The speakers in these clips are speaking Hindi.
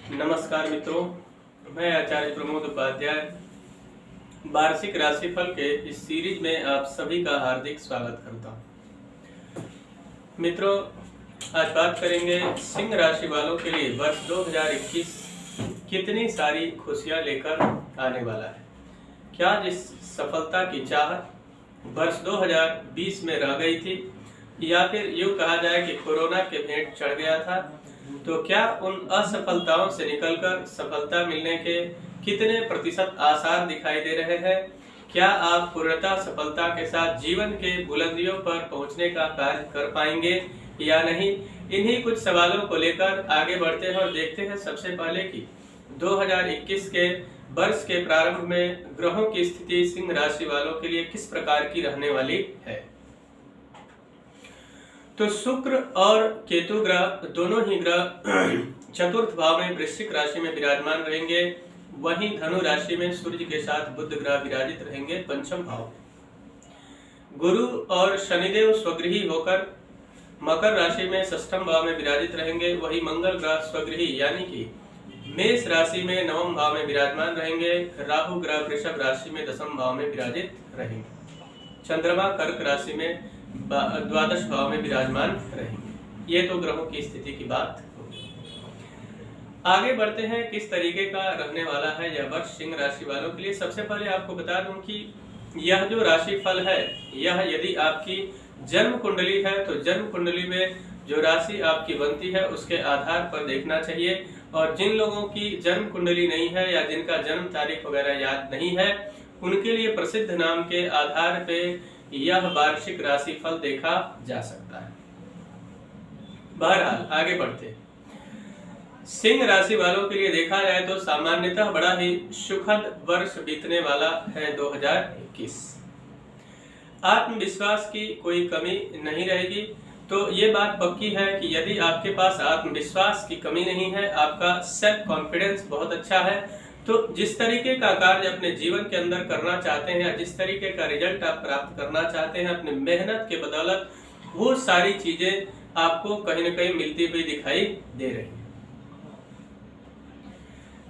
नमस्कार मित्रों, मैं आचार्य प्रमोद उपाध्याय वार्षिक राशिफल के इस सीरीज में आप सभी का हार्दिक स्वागत करता हूं। मित्रों, आज बात करेंगे सिंह राशि वालों के लिए वर्ष 2021 कितनी सारी खुशियां लेकर आने वाला है। क्या जिस सफलता की चाहत वर्ष 2020 में रह गई थी, या फिर यूँ कहा जाए कि कोरोना के भेंट चढ़ गया था, तो क्या उन असफलताओं से निकलकर सफलता मिलने के कितने प्रतिशत आसार दिखाई दे रहे हैं। क्या आप पूर्णतः सफलता के साथ जीवन के बुलंदियों पर पहुंचने का कार्य कर पाएंगे या नहीं। इन्हीं कुछ सवालों को लेकर आगे बढ़ते हैं और देखते हैं सबसे पहले कि 2021 के वर्ष के प्रारंभ में ग्रहों की स्थिति सिंह राशि वालों के लिए किस प्रकार की रहने वाली है। तो शुक्र और केतु ग्रह दोनों ही ग्रह चतुर्थ भाव में वृश्चिक राशि में विराजमान रहेंगे। वहीं धनु राशि में सूर्य के साथ बुध ग्रह विराजित रहेंगे पंचम भाव में। गुरु और शनिदेव स्वगृही होकर मकर राशि में षष्ठम भाव में विराजित रहेंगे। वही मंगल ग्रह स्वगृही यानी कि मेष राशि में नवम भाव में विराजमान रहेंगे। राहु ग्रह वृषभ राशि में दसम भाव में विराजित रहेंगे। चंद्रमा कर्क राशि में द्वादश भाव में विराजमान रहेंगे। ये तो ग्रहों की स्थिति की बात होगी। आगे बढ़ते हैं किस तरीके का रहने वाला है यह वर्ष सिंह राशि वालों के लिए। सबसे पहले आपको बता दूं कि यह जो राशि फल है, यह यदि आपकी जन्म कुंडली है तो जन्म कुंडली में जो राशि आपकी बनती है उसके आधार पर देखना चाहिए। और जिन लोगों की जन्म कुंडली नहीं है या जिनका जन्म तारीख वगैरह याद नहीं है, उनके लिए प्रसिद्ध नाम के आधार पे यह वार्षिक राशि फल देखा जा सकता है। बहरहाल आगे बढ़ते, सिंह राशि वालों के लिए देखा जाए तो सामान्यतः बड़ा ही सुखद वर्ष बीतने वाला है 2021। आत्मविश्वास की कोई कमी नहीं रहेगी। तो ये बात पक्की है कि यदि आपके पास आत्मविश्वास की कमी नहीं है, आपका सेल्फ कॉन्फिडेंस बहुत अच्छा है, तो जिस तरीके का कार्य अपने जीवन के अंदर करना चाहते हैं या जिस तरीके का रिजल्ट आप प्राप्त करना चाहते हैं अपने मेहनत के बदौलत, वो सारी चीजें आपको कहीं न कहीं मिलती हुई दिखाई दे रही है।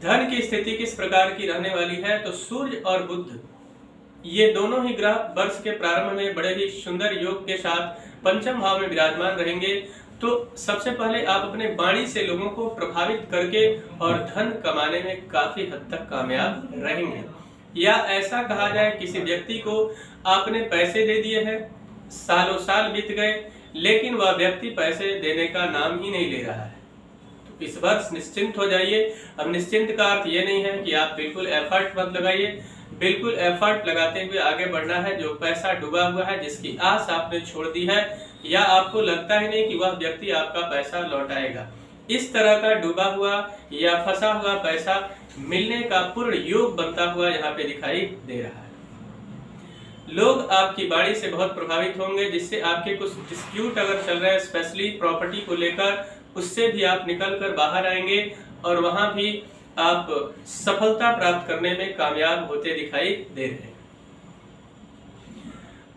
धन की स्थिति किस प्रकार की रहने वाली है, तो सूर्य और बुध ये दोनों ही ग्रह वर्ष के प्रारंभ में बड़े ही सुंदर योग के साथ पंचम भाव में विराजमान रहेंगे। तो सबसे पहले आप अपने वाणी से लोगों को प्रभावित करके और धन कमाने में काफी हद तक कामयाब रहेंगे। या ऐसा कहा जाए किसी व्यक्ति को आपने पैसे दे दिए हैं, सालों साल बीत गए, लेकिन वह व्यक्ति पैसे देने का नाम ही नहीं ले रहा है, तो इस वर्ष निश्चिंत हो जाइए। अब निश्चिंत का अर्थ ये नहीं है कि आप बिल्कुल एफर्ट मत लगाइए, बिल्कुल एफर्ट लगाते हुए आगे बढ़ना है। जो पैसा डूबा हुआ है, जिसकी आस आपने छोड़ दी है, या आपको लगता ही नहीं कि वह व्यक्ति आपका पैसा लौटाएगा, इस तरह का डूबा हुआ या फंसा हुआ पैसा मिलने का पूर्ण योग बनता हुआ यहाँ पे दिखाई दे रहा है। लोग आपकी वाणी से बहुत प्रभावित होंगे, जिससे आपके कुछ डिस्प्यूट अगर चल रहे हैं स्पेशली प्रॉपर्टी को लेकर, उससे भी आप निकल कर बाहर आएंगे और वहां भी आप सफलता प्राप्त करने में कामयाब होते दिखाई दे रहे हैं।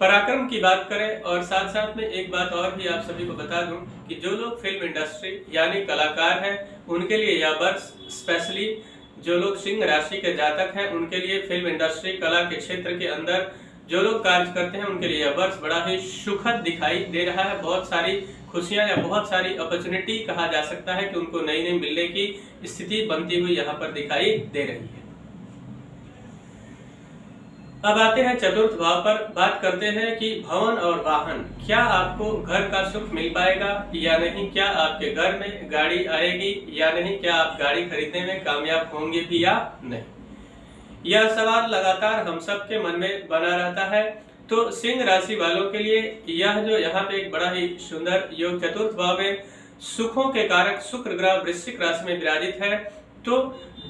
पराक्रम की बात करें और साथ साथ में एक बात और भी आप सभी को बता दूं कि जो लोग फिल्म इंडस्ट्री यानी कलाकार हैं, उनके लिए यह वर्ष स्पेशली जो लोग सिंह राशि के जातक हैं उनके लिए फिल्म इंडस्ट्री कला के क्षेत्र के अंदर जो लोग कार्य करते हैं उनके लिए यह वर्ष बड़ा ही सुखद दिखाई दे रहा है। बहुत सारी खुशियां या बहुत सारी अपॉर्चुनिटी कहा जा सकता है कि उनको नई नई मिलने की स्थिति बनती हुई यहाँ पर दिखाई दे रही है। अब आते हैं चतुर्थ भाव पर, बात करते हैं कि भवन और वाहन, क्या आपको घर का सुख मिल पाएगा या नहीं, क्या आपके घर में गाड़ी आएगी या नहीं, क्या आप गाड़ी खरीदने में कामयाब होंगे भी या नहीं। यह सवाल लगातार हम सब के मन में बना रहता है। तो सिंह राशि वालों के लिए यह जो यहाँ पे एक बड़ा ही सुंदर योग चतुर्थ भाव में सुखों के कारक शुक्र ग्रह वृश्चिक राशि में विराजित है, तो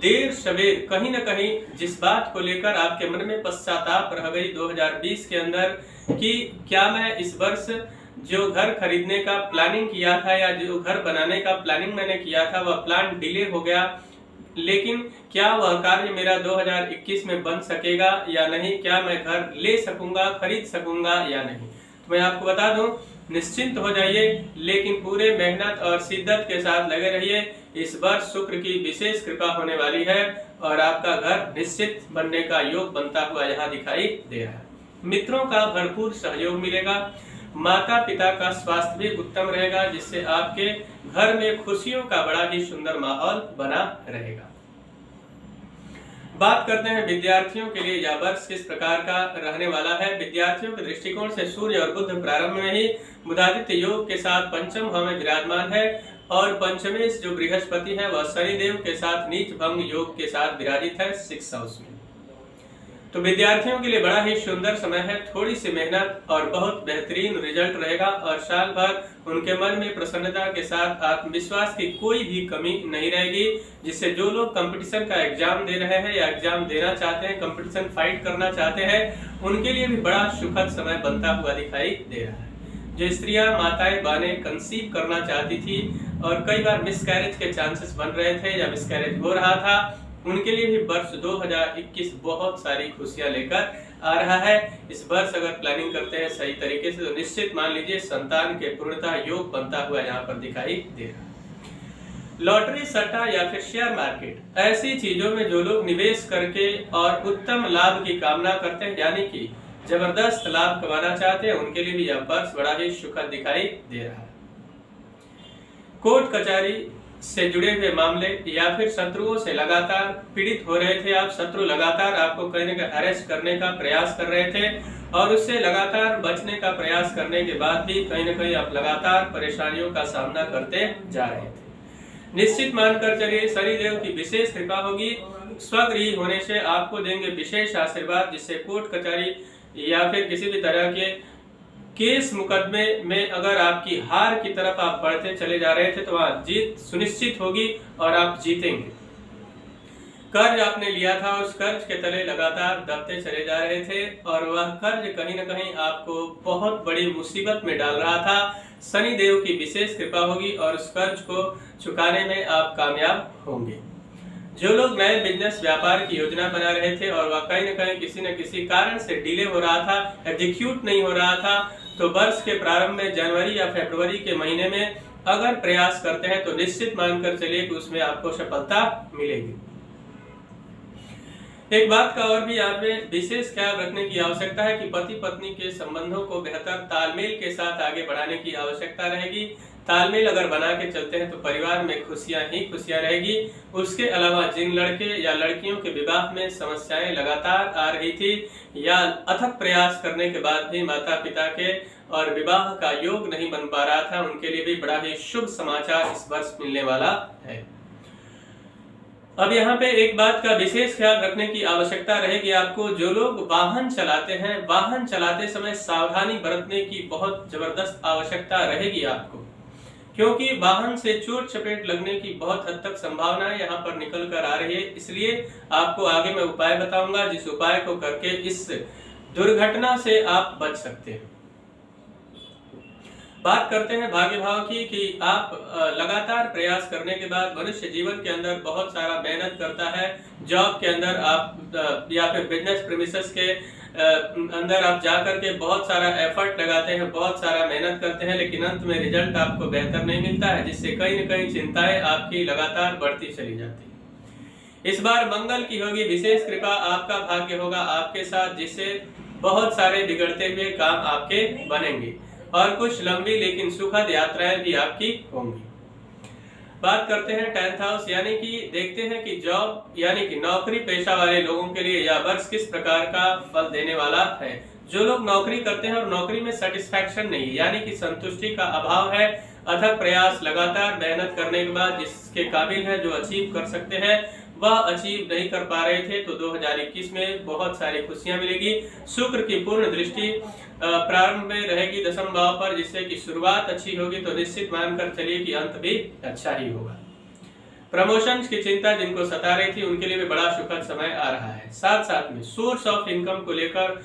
देर सवेर कहीं न कहीं जिस बात को लेकर आपके मन में पश्चाताप रह गई 2020 के अंदर कि क्या मैं इस वर्ष जो घर खरीदने का प्लानिंग किया था या जो घर बनाने का प्लानिंग मैंने किया था वह प्लान डिले हो गया, लेकिन क्या वह कार्य मेरा 2021 में बन सकेगा या नहीं, क्या मैं घर ले सकूंगा, खरीद सकूंगा या नहीं। तो मैं आपको बता दूं, निश्चिंत हो जाइए, लेकिन पूरे मेहनत और शिद्दत के साथ लगे रहिए, इस वर्ष शुक्र की विशेष कृपा होने वाली है और आपका घर निश्चित बनने का योग बनता हुआ यहाँ दिखाई दे रहा है। मित्रों का भरपूर सहयोग मिलेगा। माता पिता का स्वास्थ्य भी उत्तम रहेगा, जिससे आपके घर में खुशियों का बड़ा ही सुंदर माहौल बना रहेगा। बात करते हैं विद्यार्थियों के लिए यह वर्ष किस प्रकार का रहने वाला है। विद्यार्थियों के दृष्टिकोण से सूर्य और बुध प्रारंभ में ही बुधादित्य योग के साथ पंचम भाव में विराजमान है और पंचमेश जो बृहस्पति है वह शनिदेव के साथ नीच भंग योग के साथ विराजित है 6 हाउस में। तो विद्यार्थियों के लिए बड़ा ही सुंदर समय है। थोड़ी सी मेहनत और बहुत बेहतरीन रिजल्ट रहेगा और साल भर उनके मन में प्रसन्नता के साथ आत्मविश्वास की कोई भी कमी नहीं रहेगी, जिससे जो लोग कंपटीशन का एग्जाम दे रहे हैं या एग्जाम देना चाहते हैं, कंपटीशन फाइट करना चाहते हैं, उनके लिए भी बड़ा सुखद समय बनता हुआ दिखाई दे रहा है। जो स्त्रियां माताएं बहनें कंसीव करना चाहती थी और कई बार मिसकैरेज के चांसेस बन रहे थे या मिसकैरेज हो रहा था, उनके लिए भी वर्ष 2021 बहुत सारी खुशियां लेकर आ रहा है। इस वर्ष अगर प्लानिंग करते हैं सही तरीके से तो निश्चित मान लीजिए संतान के पूर्णता योग बनता हुआ यहाँ पर दिखाई दे रहा है। लॉटरी, सट्टा या फिर शेयर मार्केट, ऐसी चीजों में जो लोग निवेश करके और उत्तम लाभ की कामना करते हैं, यानी कि जबरदस्त लाभ कमाना चाहते हैं, उनके लिए भी यह वर्ष बड़ा ही सुखद दिखाई दे रहा है। कोर्ट कचहरी से जुड़े हुए मामले या फिर शत्रुओं से लगातार पीड़ित हो रहे थे आप, शत्रु लगातार आपको कहीं न कहीं अरेस्ट करने का प्रयास कर रहे थे और उससे लगातार बचने का प्रयास करने के बाद भी कहीं न कहीं आप लगातार परेशानियों का सामना करते जा रहे थे। निश्चित मानकर चलिए शनिदेव की विशेष कृपा होगी। स्वगृही होने से आपको देंगे विशेष आशीर्वाद, जिससे कोर्ट कचहरी या फिर किसी भी तरह के केस मुकदमे में अगर आपकी हार की तरफ आप बढ़ते चले जा रहे थे तो वहां जीत सुनिश्चित होगी और आप जीतेंगे। कर्ज आपने लिया था, उस कर्ज के तले लगातार दबते चले जा रहे थे और वह कर्ज कहीं न कहीं आपको बहुत बड़ी मुसीबत में डाल रहा था। शनिदेव की विशेष कृपा होगी और उस कर्ज को चुकाने में आप कामयाब होंगे। जो लोग नए बिजनेस व्यापार की योजना बना रहे थे और वह कहीं न कहीं किसी न किसी कारण से डिले हो रहा था, एग्जीक्यूट नहीं हो रहा था, तो वर्ष के प्रारंभ में जनवरी या फरवरी के महीने में अगर प्रयास करते हैं तो निश्चित मानकर चलिए कि उसमें आपको सफलता मिलेगी। एक बात का और भी यहाँ पे विशेष ख्याल रखने की आवश्यकता है कि पति पत्नी के संबंधों को बेहतर तालमेल के साथ आगे बढ़ाने की आवश्यकता रहेगी। तालमेल अगर बना के चलते हैं तो परिवार में खुशियां ही खुशियां रहेगी। उसके अलावा जिन लड़के या लड़कियों के विवाह में समस्याएं लगातार आ रही थी या अथक प्रयास करने के बाद भी माता पिता के और विवाह का योग नहीं बन पा रहा था, उनके लिए भी बड़ा ही शुभ समाचार इस वर्ष मिलने वाला है। अब यहाँ पे एक बात का विशेष ख्याल रखने की आवश्यकता रहेगी आपको। जो लोग वाहन चलाते हैं, वाहन चलाते समय सावधानी बरतने की बहुत जबरदस्त आवश्यकता रहेगी आपको, क्योंकि वाहन से चोट चपेट लगने की बहुत हद तक संभावनाएं यहाँ पर निकल कर आ रही है। इसलिए आपको आगे मैं उपाय बताऊंगा, जिस उपाय को करके इस दुर्घटना से आप बच सकते हैं। बात करते हैं भाग्य भाव की कि आप लगातार प्रयास करने के बाद मनुष्य जीवन के अंदर बहुत सारा मेहनत करता है। जॉब के अंदर आप या फिर बिजनेस प्रीमिसेस के अंदर आप जाकर के बहुत सारा एफर्ट लगाते हैं, बहुत सारा मेहनत करते हैं, लेकिन अंत में रिजल्ट आपको बेहतर नहीं मिलता है, जिससे कहीं न कहीं चिंताएं आपकी लगातार बढ़ती चली जाती है। इस बार मंगल की होगी विशेष कृपा, आपका भाग्य होगा आपके साथ, जिससे बहुत सारे बिगड़ते हुए काम आपके बनेंगे और कुछ लंबी लेकिन सुखद यात्राएं भी आपकी होंगी। बात करते हैं 10th हाउस, यानी कि देखते हैं कि जॉब यानी कि नौकरी पेशा वाले लोगों के लिए यह वर्ष किस प्रकार का फल देने वाला है। जो लोग नौकरी करते हैं और नौकरी में सेटिस्फैक्शन नहीं है, यानी कि संतुष्टि का अभाव है, अथक प्रयास लगातार मेहनत करने के बाद जिसके काबिल है, जो अचीव कर सकते हैं, वह अचीव नहीं कर पा रहे थे, तो 2021 में बहुत सारी खुशियां मिलेगी। शुक्र की पूर्ण दृष्टि प्रारंभ में रहेगी 10वें भाव पर, जिससे कि शुरुआत अच्छी होगी तो निश्चित मानकर चलिए कि अंत भी अच्छा ही होगा। प्रमोशंस की चिंता जिनको सता रही थी उनके लिए भी बड़ा सुखद समय आ रहा है। साथ साथ में सोर्स ऑफ इनकम को लेकर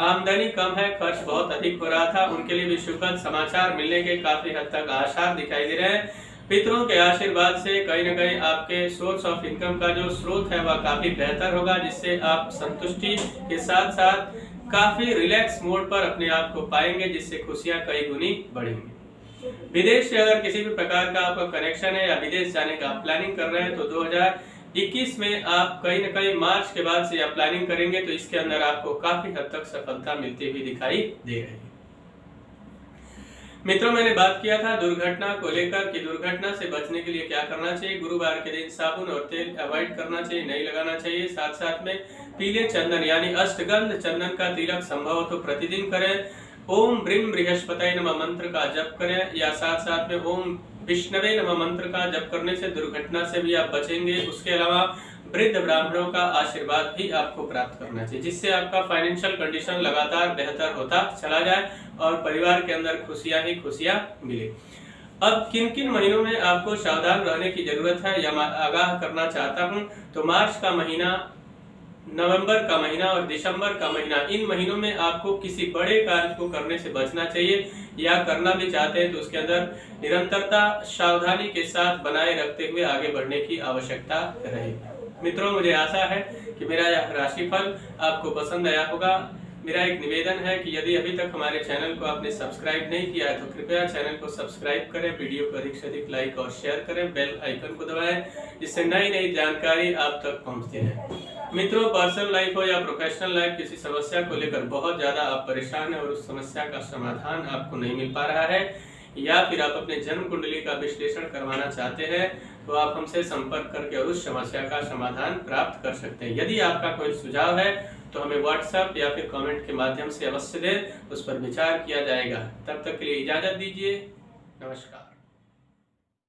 आमदनी कम है, खर्च बहुत अधिक हो रहा था, उनके लिए भी सुखद समाचार मिलने के काफी हद तक आसार दिखाई दे रहे हैं। पितरों के आशीर्वाद से कहीं न कहीं आपके सोर्स ऑफ इनकम का जो स्रोत है वह काफी बेहतर होगा, जिससे आप संतुष्टि के साथ साथ काफी रिलैक्स मोड पर अपने आप को पाएंगे, जिससे खुशियां कई गुनी बढ़ेंगी। विदेश से अगर किसी भी प्रकार का आपका कनेक्शन है या विदेश जाने का आप प्लानिंग कर रहे हैं तो 2021 में आप कहीं न कहीं मार्च के बाद से आप प्लानिंग करेंगे तो इसके अंदर आपको काफी हद तक सफलता मिलती हुई दिखाई दे रही है। मित्रों, मैंने बात किया था दुर्घटना को लेकर कि दुर्घटना से बचने के लिए क्या करना चाहिए। गुरुवार के दिन साबुन और तेल अवॉइड करना चाहिए, नहीं लगाना चाहिए। साथ साथ में पीले चंदन यानी अष्टगंध चंदन का तिलक संभव हो तो प्रतिदिन करें। ओम ब्रीम बृहस्पतये नमः मंत्र का जप करें या साथ साथ में ओम विष्णवे नमः मंत्र का जप करने से दुर्घटना से भी आप बचेंगे। उसके अलावा वृद्ध ब्राह्मणों का आशीर्वाद भी आपको प्राप्त करना चाहिए, जिससे आपका फाइनेंशियल कंडीशन लगातार बेहतर होता चला जाए और परिवार के अंदर खुशियां ही खुशियां मिले। अब किन किन महीनों में आपको सावधान रहने की जरूरत है या मैं आगाह करना चाहता हूं, तो मार्च का महीना, नवंबर का महीना और दिसंबर का महीना, इन महीनों में आपको किसी बड़े कार्य को करने से बचना चाहिए या करना भी चाहते हैं तो उसके अंदर निरंतरता सावधानी के साथ बनाए रखते हुए आगे बढ़ने की आवश्यकता रहेगी। मित्रों, मुझे आशा है कि मेरा यह राशिफल आपको पसंद आया होगा। मेरा एक निवेदन है कि यदि अभी तक हमारे चैनल को आपने सब्सक्राइब नहीं किया है तो कृपया चैनल को सब्सक्राइब करें, वीडियो को अधिक से अधिक लाइक और शेयर करें, बेल आइकन को दबाएं, जिससे नई नई जानकारी आप तक पहुंचती है। मित्रों, पर्सनल लाइफ हो या प्रोफेशनल लाइफ, किसी समस्या को लेकर बहुत ज्यादा आप परेशान हैं और उस समस्या का समाधान आपको नहीं मिल पा रहा है या फिर आप अपने जन्म कुंडली का विश्लेषण करवाना चाहते हैं तो आप हमसे संपर्क करके और उस समस्या का समाधान प्राप्त कर सकते हैं। यदि आपका कोई सुझाव है तो हमें व्हाट्सएप या फिर कमेंट के माध्यम से अवश्य दें, उस पर विचार किया जाएगा। तब तक के लिए इजाजत दीजिए। नमस्कार।